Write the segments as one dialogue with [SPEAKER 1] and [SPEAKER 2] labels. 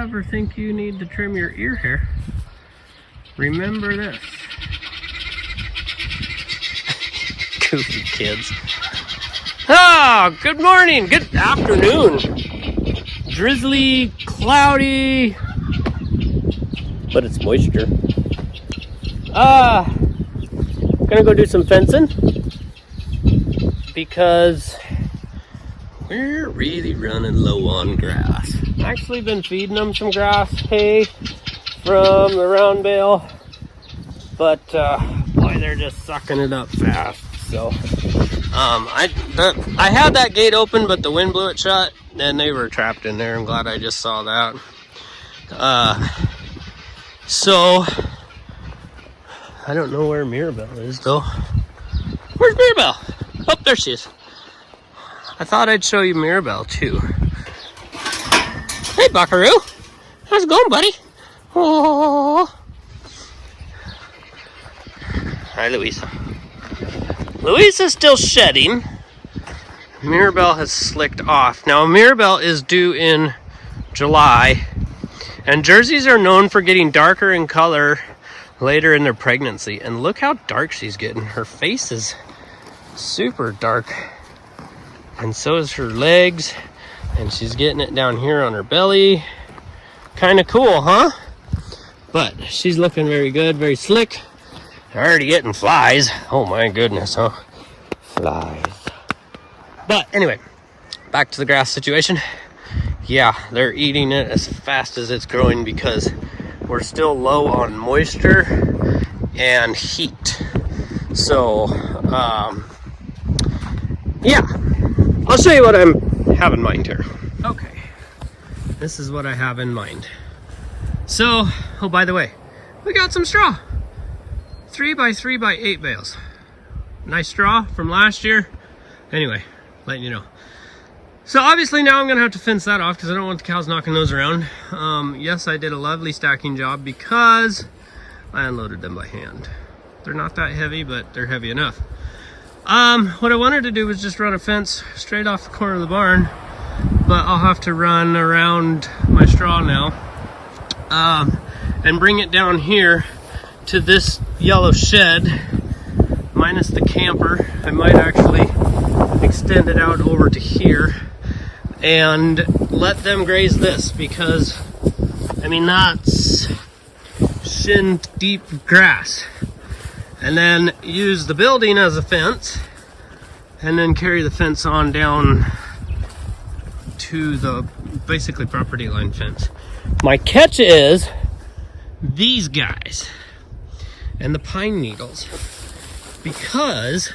[SPEAKER 1] ever think you need to trim your ear hair, remember this. Goofy kids. Ah, good morning, good afternoon. Drizzly, cloudy, but it's moisture. Gonna go do some fencing because we're really running low on grass. Actually been feeding them some grass hay from the round bale, but boy, they're just sucking it up fast. So I had that gate open, but the wind blew it shut and they were trapped in there. I'm glad I just saw that. So I don't know where Mirabelle is though. Where's Mirabelle? Oh, there she is. I thought I'd show you Mirabelle too. Hey, Buckaroo. How's it going, buddy? Oh. Hi, Louisa. Louisa's still shedding. Mirabelle has slicked off. Now, Mirabelle is due in July, and Jerseys are known for getting darker in color later in their pregnancy. And look how dark she's getting. Her face is super dark. And so is her legs, and she's getting it down here on her belly. Kind of cool, huh? But she's looking very good, very slick. Already getting flies. Oh my goodness, huh? Flies. But anyway, back to the grass situation. Yeah, they're eating it as fast as it's growing because we're still low on moisture and heat. So, yeah. I'll show you what I have in mind here. Okay, this is what I have in mind. So, oh, by the way, we got some straw. 3x3x8 bales. Nice straw from last year. Anyway, letting you know. So obviously now I'm gonna have to fence that off because I don't want the cows knocking those around. Yes, I did a lovely stacking job because I unloaded them by hand. They're not that heavy, but they're heavy enough. What I wanted to do was just run a fence straight off the corner of the barn, but I'll have to run around my straw now, and bring it down here to this yellow shed, minus the camper. I might actually extend it out over to here and let them graze this because, I mean, that's shin deep grass. And then use the building as a fence, and then carry the fence on down to the basically property line fence. My catch is these guys and the pine needles, because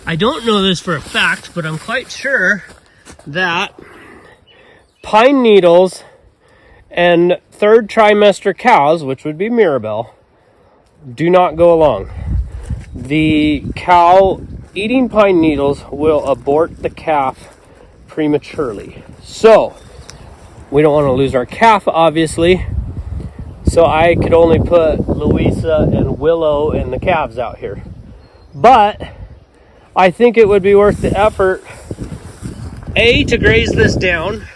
[SPEAKER 1] I don't know this for a fact, but I'm quite sure that pine needles and third trimester cows, which would be Mirabelle, do not go along. The cow eating pine needles will abort the calf prematurely. So, we don't want to lose our calf, obviously. So I could only put Louisa and Willow and the calves out here. But I think it would be worth the effort, A, to graze this down,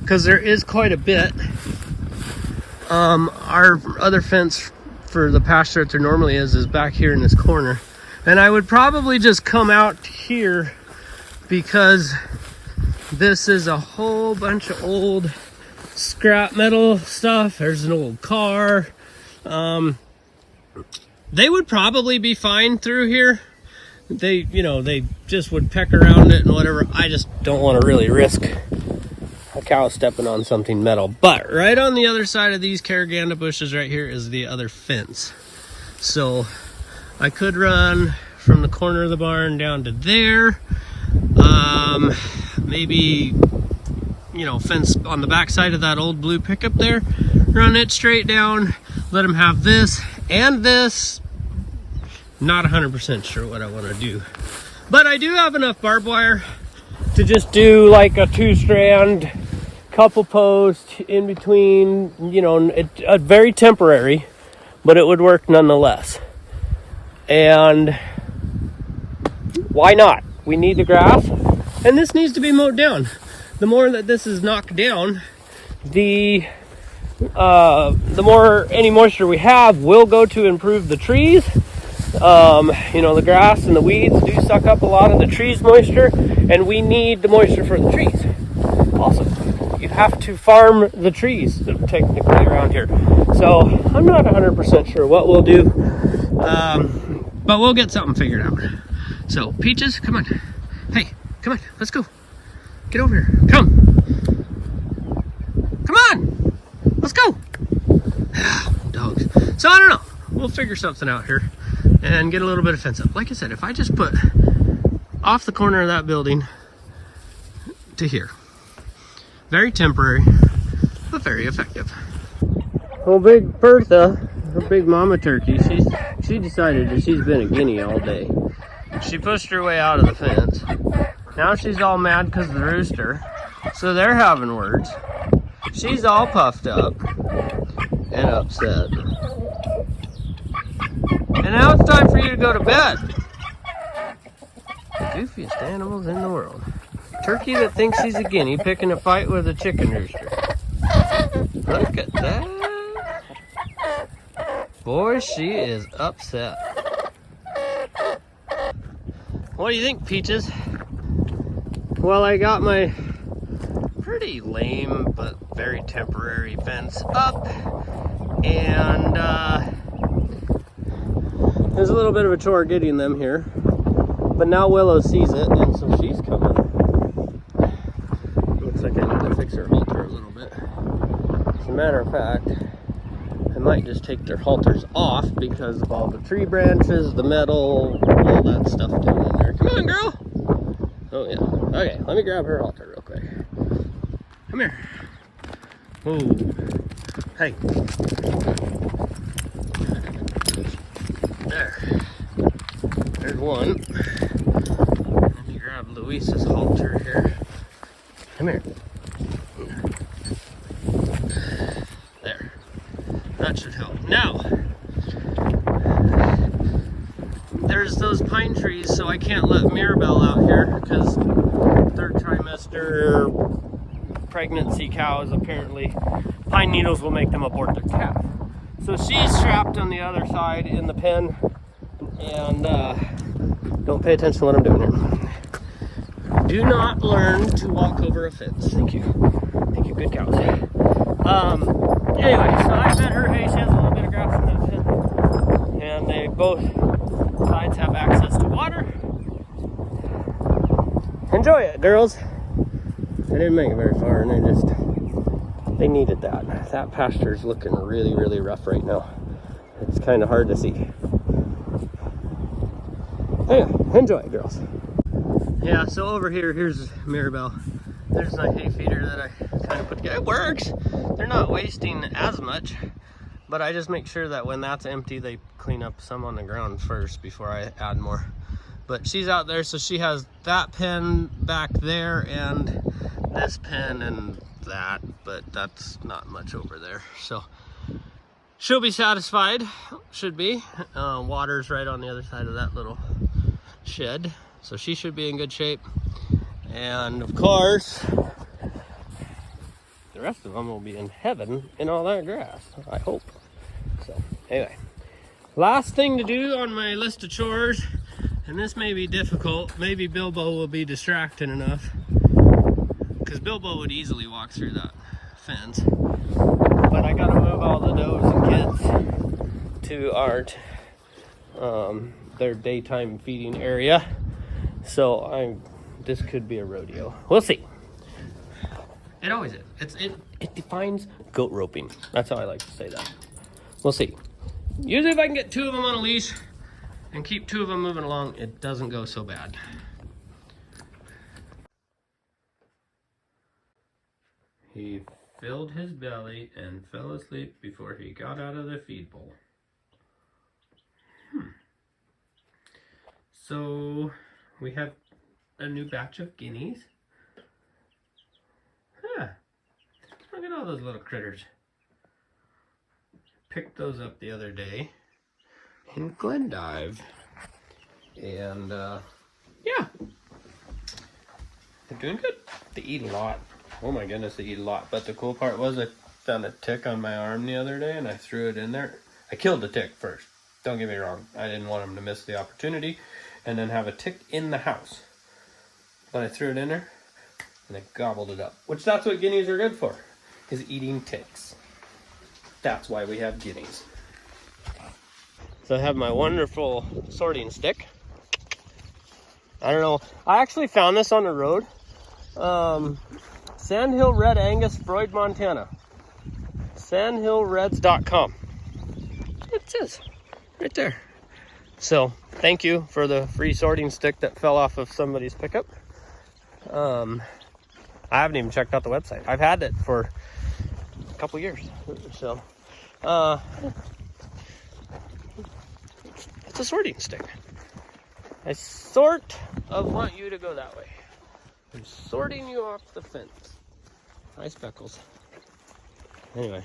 [SPEAKER 1] because there is quite a bit. Our other fence for the pasture that there normally is back here in this corner, and I would probably just come out here because this is a whole bunch of old scrap metal stuff. There's an old car. They would probably be fine through here. They just would peck around it and whatever. I just don't want to really risk a cow stepping on something metal. But right on the other side of these caraganda bushes right here is the other fence. So I could run from the corner of the barn down to there. Maybe, fence on the back side of that old blue pickup there. Run it straight down. Let them have this and this. Not 100% sure what I want to do. But I do have enough barbed wire to just do like a 2-strand couple posts in between, very temporary, but it would work nonetheless. And why not? We need the grass, and this needs to be mowed down. The more that this is knocked down, the any moisture we have will go to improve the trees. You know, the grass and the weeds do suck up a lot of the trees' moisture, and we need the moisture for the trees. Also, you have to farm the trees technically around here. So I'm not 100% sure what we'll do, but we'll get something figured out. So Peaches, come on. Hey, come on, let's go. Get over here. Come on, let's go. Dogs. So I don't know. We'll figure something out here and get a little bit of fence up. Like I said, if I just put off the corner of that building to here, very temporary, but very effective. Well, Big Bertha, her big mama turkey, she decided that she's been a guinea all day. She pushed her way out of the fence. Now she's all mad because of the rooster. So they're having words. She's all puffed up and upset. And now it's time for you to go to bed. The goofiest animals in the world. Turkey that thinks he's a guinea picking a fight with a chicken rooster. Look at that. Boy, she is upset. What do you think, Peaches? Well, I got my pretty lame but very temporary fence up, and there's a little bit of a chore getting them here, but now Willow sees it, and so she's coming. Looks like I need to fix her halter a little bit. As a matter of fact, I might just take their halters off because of all the tree branches, the metal, all that stuff down in there. Come on, girl! Oh yeah. Okay, let me grab her halter real quick. Come here. Whoa. Hey. There. There's one. Let me grab Luisa's halter here. Come here. There. That should help. Now, there's those pine trees, so I can't let Mirabelle out here because third trimester pregnancy cows, apparently pine needles will make them abort their calf. So she's trapped on the other side in the pen, and don't pay attention to what I'm doing here. Do not learn to walk over a fence. Thank you. Thank you, good cows. Anyway, so I fed her hay. She has a little bit of grass in that pen, and they both sides have access to water. Enjoy it, girls. I didn't make it very far, and they needed that. That pasture's looking really, really rough right now. It's kind of hard to see. Anyway, enjoy it, girls. Yeah, so over here's Mirabelle. There's my hay feeder that I kind of put together. It works. They're not wasting as much, but I just make sure that when that's empty, they clean up some on the ground first before I add more. But she's out there, so she has that pen back there and this pen and that, but that's not much over there. So she'll be satisfied, should be. Water's right on the other side of that little shed, so she should be in good shape. And of course, the rest of them will be in heaven in all that grass, I hope. So anyway, last thing to do on my list of chores, and this may be difficult. Maybe Bilbo will be distracting enough, because Bilbo would easily walk through that fence. But I gotta move all the does and kids to their daytime feeding area. So this could be a rodeo. We'll see. It always is. It defines goat roping. That's how I like to say that. We'll see. Usually if I can get two of them on a leash and keep two of them moving along, it doesn't go so bad. He filled his belly and fell asleep before he got out of the feed bowl. So we have a new batch of guineas. Look at all those little critters. Picked those up the other day in Glendive. And yeah, they're doing good. They eat a lot. Oh my goodness, they eat a lot. But the cool part was I found a tick on my arm the other day and I threw it in there. I killed the tick first. Don't get me wrong. I didn't want him to miss the opportunity and then have a tick in the house. But I threw it in there and it gobbled it up. Which that's what guineas are good for, is eating ticks. That's why we have guineas. So I have my wonderful sorting stick. I don't know. I actually found this on the road. Sandhill Red Angus, Freud, Montana. Sandhillreds.com. It says right there. So thank you for the free sorting stick that fell off of somebody's pickup. I haven't even checked out the website. I've had it for a couple years. So it's a sorting stick. I sort of want you to go that way. I'm sorting you off the fence. Hi, Speckles. Anyway,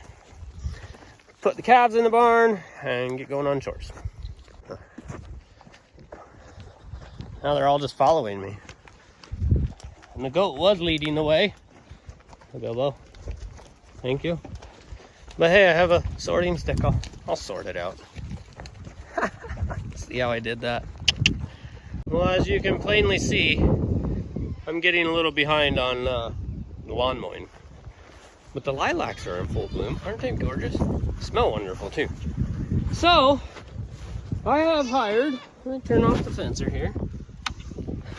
[SPEAKER 1] put the calves in the barn and get going on chores. Now they're all just following me. And the goat was leading the way. Bilbo. Thank you. But hey, I have a sorting stick. I'll sort it out. See how I did that? Well, as you can plainly see, I'm getting a little behind on the lawn mowing. But the lilacs are in full bloom. Aren't they gorgeous? Smell wonderful too. So, I have hired, let me turn off the fencer here.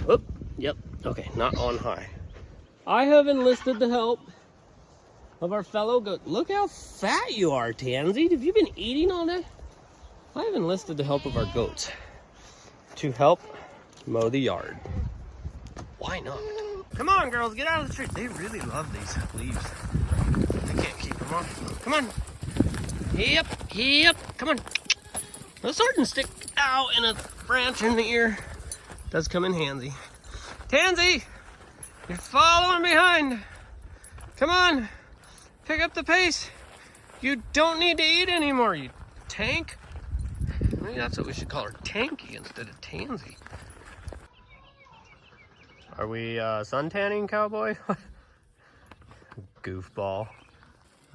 [SPEAKER 1] Whoop, yep, okay, not on high. I have enlisted the help of our fellow goat. Look how fat you are, Tansy. Have you been eating all day? I have enlisted the help of our goats to help mow the yard. Why not? Come on, girls, get out of the tree. They really love these leaves. They can't keep them off. Come on. Yep, come on. A sorting stick, ow, and a branch in the ear does come in handy. Tansy, you're following behind. Come on, pick up the pace. You don't need to eat anymore, you tank. Maybe that's what we should call her, Tanky instead of Tansy. Are we sun tanning, cowboy? Goofball.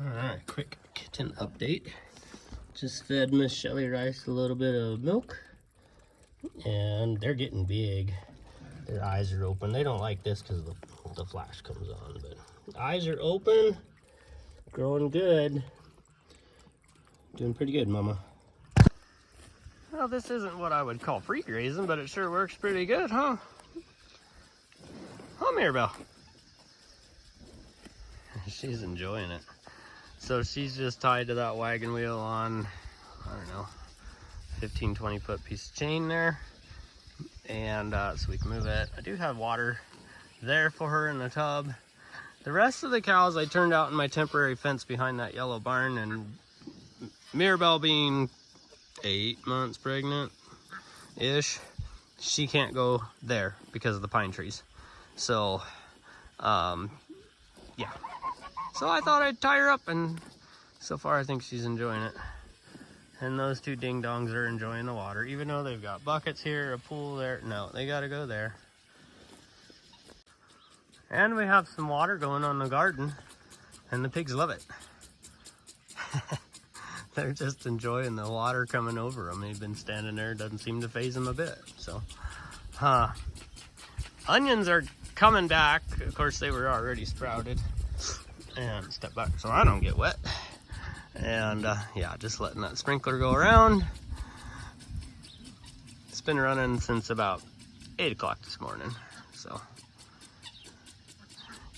[SPEAKER 1] All right, quick kitten update. Just fed Miss Shelly Rice a little bit of milk, and they're getting big. Their eyes are open. They don't like this because the flash comes on, but eyes are open, growing good. Doing pretty good, Mama. Well, this isn't what I would call free grazing, but it sure works pretty good, huh? Huh, Mirabelle? She's enjoying it. So she's just tied to that wagon wheel on, I don't know, 15, 20 foot piece of chain there. And so we can move it. I do have water there for her in the tub. The rest of the cows I turned out in my temporary fence behind that yellow barn, and Mirabelle being 8 months pregnant-ish, she can't go there because of the pine trees. So, yeah. So I thought I'd tie her up, and so far I think she's enjoying it. And those two ding-dongs are enjoying the water, even though they've got buckets here, a pool there. No, they gotta go there. And we have some water going on in the garden, and the pigs love it. They're just enjoying the water coming over them. They've been standing there, doesn't seem to faze them a bit. So, onions are coming back. Of course, they were already sprouted. And step back so I don't get wet. And yeah, just letting that sprinkler go around. It's been running since about 8 o'clock this morning. So,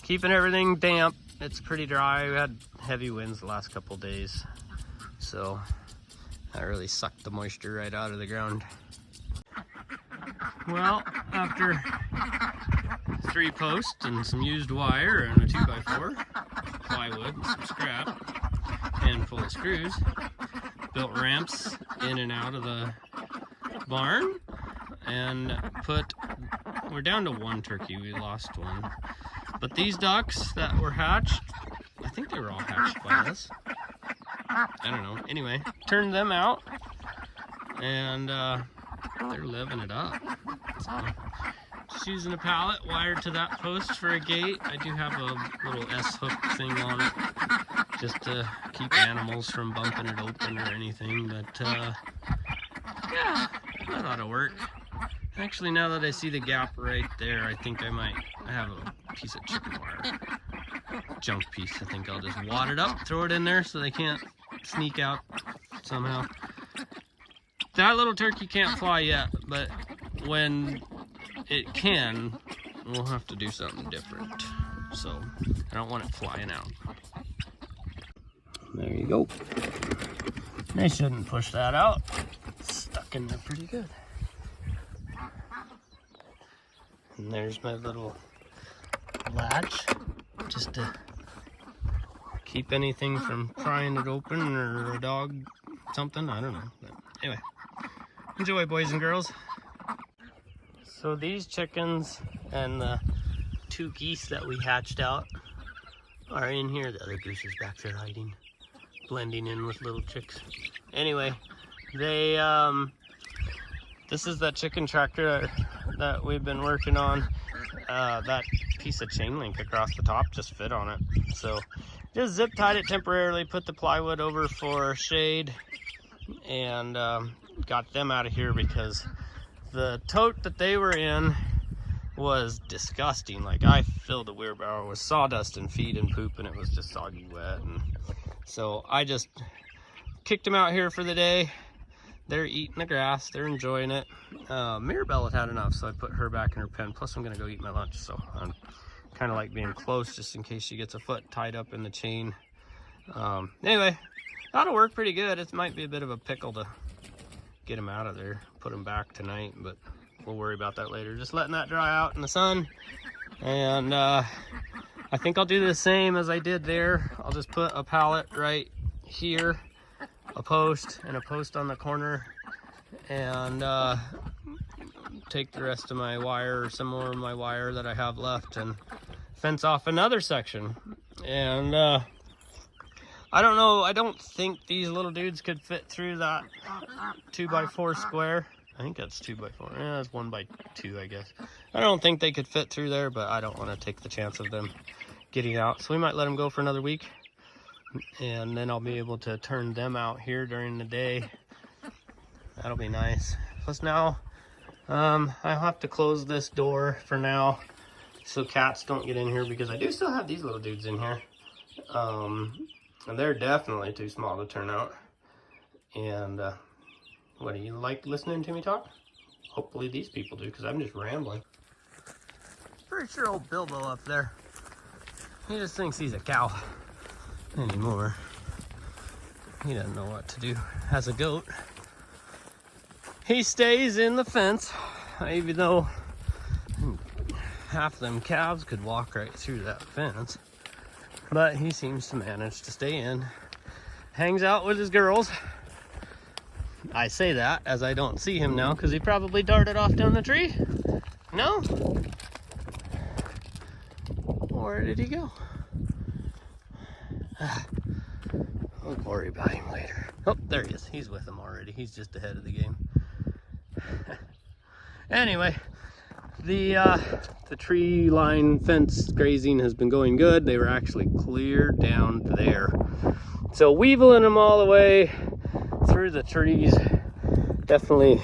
[SPEAKER 1] keeping everything damp. It's pretty dry. We had heavy winds the last couple days. So, that really sucked the moisture right out of the ground. Well, after 3 posts and some used wire and a 2x4, plywood and some scrap, handful of screws, built ramps in and out of the barn, and we're down to 1 turkey. We lost 1. But these ducks that were hatched, I think they were all hatched by us. I don't know. Anyway, turned them out, and they're living it up. So, just using a pallet wired to that post for a gate. I do have a little S-hook thing on it just to keep animals from bumping it open or anything. But yeah, that ought to work. Actually, now that I see the gap right there, I think I have a piece of chicken wire, junk piece. I think I'll just wad it up, throw it in there so they can't sneak out somehow. That little turkey can't fly yet, but when it can, we'll have to do something different. So I don't want it flying out. There you go. They shouldn't push that out. It's stuck in there pretty good. And there's my little latch, just to keep anything from prying it open, or a dog, something, I don't know. But anyway, enjoy, boys and girls. So these chickens and the 2 geese that we hatched out are in here. The other goose is back there hiding, blending in with little chicks. Anyway, they this is that chicken tractor that we've been working on. That piece of chain link across the top just fit on it, so just zip tied it temporarily, put the plywood over for shade, and got them out of here because the tote that they were in was disgusting. Like, I filled the wheelbarrow with sawdust and feed and poop, and it was just soggy wet. And so I just kicked them out here for the day. They're eating the grass, they're enjoying it. Mirabelle had enough, so I put her back in her pen. Plus I'm gonna go eat my lunch, so I'm kind of like being close just in case she gets a foot tied up in the chain. Anyway, that'll work pretty good. It might be a bit of a pickle to get them out of there, put them back tonight, but we'll worry about that later. Just letting that dry out in the sun. And I think I'll do the same as I did there. I'll just put a pallet right here, a post, and a post on the corner, and take the rest of my wire, or some more of my wire that I have left, and fence off another section. And I don't know, I don't think these little dudes could fit through that 2x4 square. I think that's 2x4. Yeah, that's 1x2, I guess. I don't think they could fit through there, but I don't want to take the chance of them getting out. So we might let them go for another week, and then I'll be able to turn them out here during the day. That'll be nice. Plus now, I'll have to close this door for now so cats don't get in here, because I do still have these little dudes in here. And they're definitely too small to turn out. And what, do you like listening to me talk? Hopefully these people do, because I'm just rambling. Pretty sure old Bilbo up there, he just thinks he's a cow anymore. He doesn't know what to do as a goat. He stays in the fence, even though half them calves could walk right through that fence. But he seems to manage to stay in. Hangs out with his girls. I say that as I don't see him now, because he probably darted off down the tree. No? Where did he go? We'll worry about him later. Oh, there he is. He's with them already. He's just ahead of the game. Anyway, the tree line fence grazing has been going good. They were actually clear down there. So weeveling them all the way through the trees. Definitely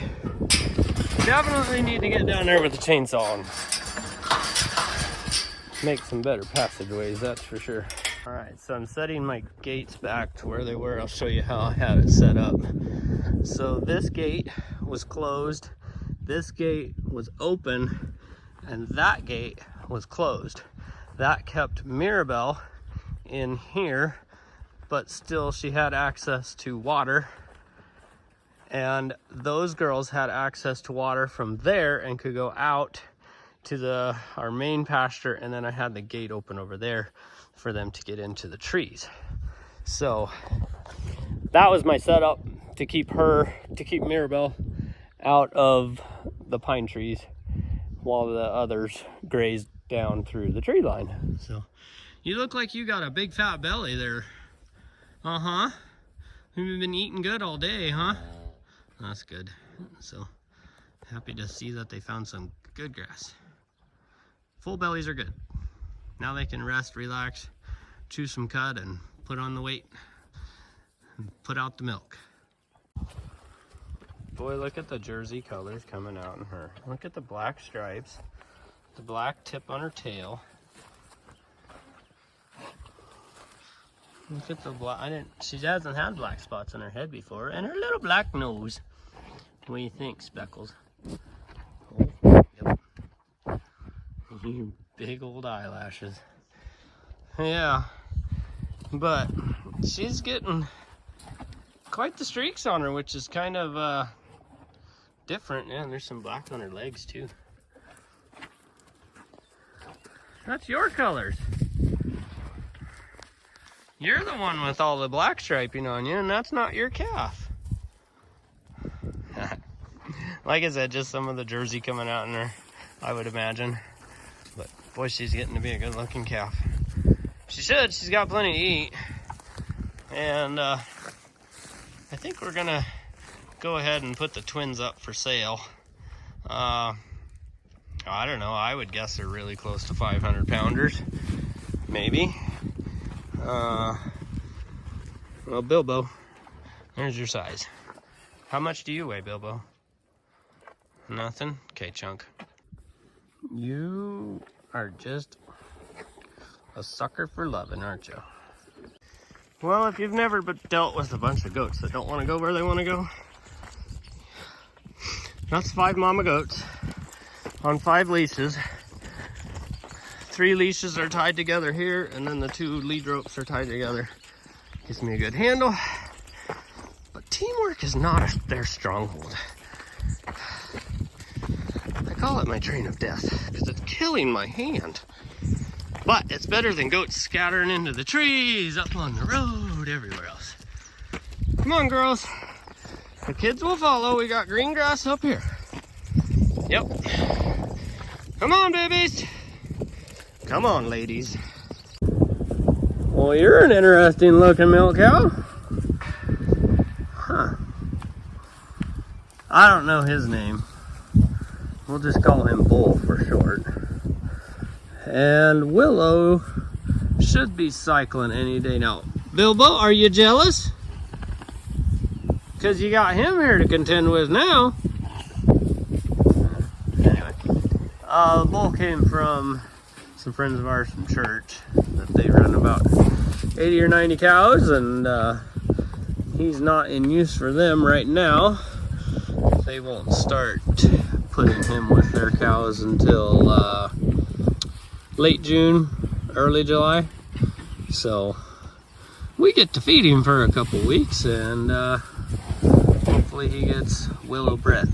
[SPEAKER 1] need to get down there with the chainsaw and make some better passageways, that's for sure. All right, so I'm setting my gates back to where they were. I'll show you how I had it set up. So this gate was closed, this gate was open, and that gate was closed. That kept Mirabelle in here, but still she had access to water. And those girls had access to water from there and could go out to our main pasture, and then I had the gate open over there for them to get into the trees. So that was my setup to keep Mirabelle out of the pine trees while the others grazed down through the tree line. So you look like you got a big fat belly there. Uh-huh. You've been eating good all day, huh? That's good. So happy to see that they found some good grass. Full bellies are good. Now they can rest, relax, chew some cud, and put on the weight, and put out the milk. Boy, look at the jersey colors coming out in her. Look at the black stripes, the black tip on her tail. Look at the black, she hasn't had black spots on her head before, and her little black nose. What do you think, Speckles? Oh, yep. You big old eyelashes. Yeah, but she's getting quite the streaks on her, which is kind of different. Yeah, and there's some black on her legs too. That's your colors. You're the one with all the black striping on you, and that's not your calf. Like I said, just some of the jersey coming out in her, I would imagine. But boy, she's getting to be a good looking calf. She should, she's got plenty to eat. And I think we're gonna go ahead and put the twins up for sale. I don't know, I would guess they're really close to 500 pounders, maybe. Well, Bilbo, there's your size. How much do you weigh, Bilbo? Nothing? Okay, Chunk. You are just a sucker for loving, aren't you? Well, if you've never dealt with a bunch of goats that don't want to go where they want to go, that's 5 mama goats on 5 leashes. 3 leashes are tied together here, and then the 2 lead ropes are tied together. Gives me a good handle, but teamwork is not their stronghold. I call it my train of death because it's killing my hand. But it's better than goats scattering into the trees, up on the road, everywhere else. Come on, girls. The kids will follow. We got green grass up here. Yep. Come on, babies. Come on, ladies. Well, you're an interesting looking milk cow. Huh. I don't know his name. We'll just call him Bull for short. And Willow should be cycling any day now. Bilbo, are you jealous? Because you got him here to contend with now. Anyway, Bull came from some friends of ours from church that they run about 80 or 90 cows, and he's not in use for them right now. They won't start putting him with their cows until late June, early July. So we get to feed him for a couple weeks, and hopefully he gets Willow bred.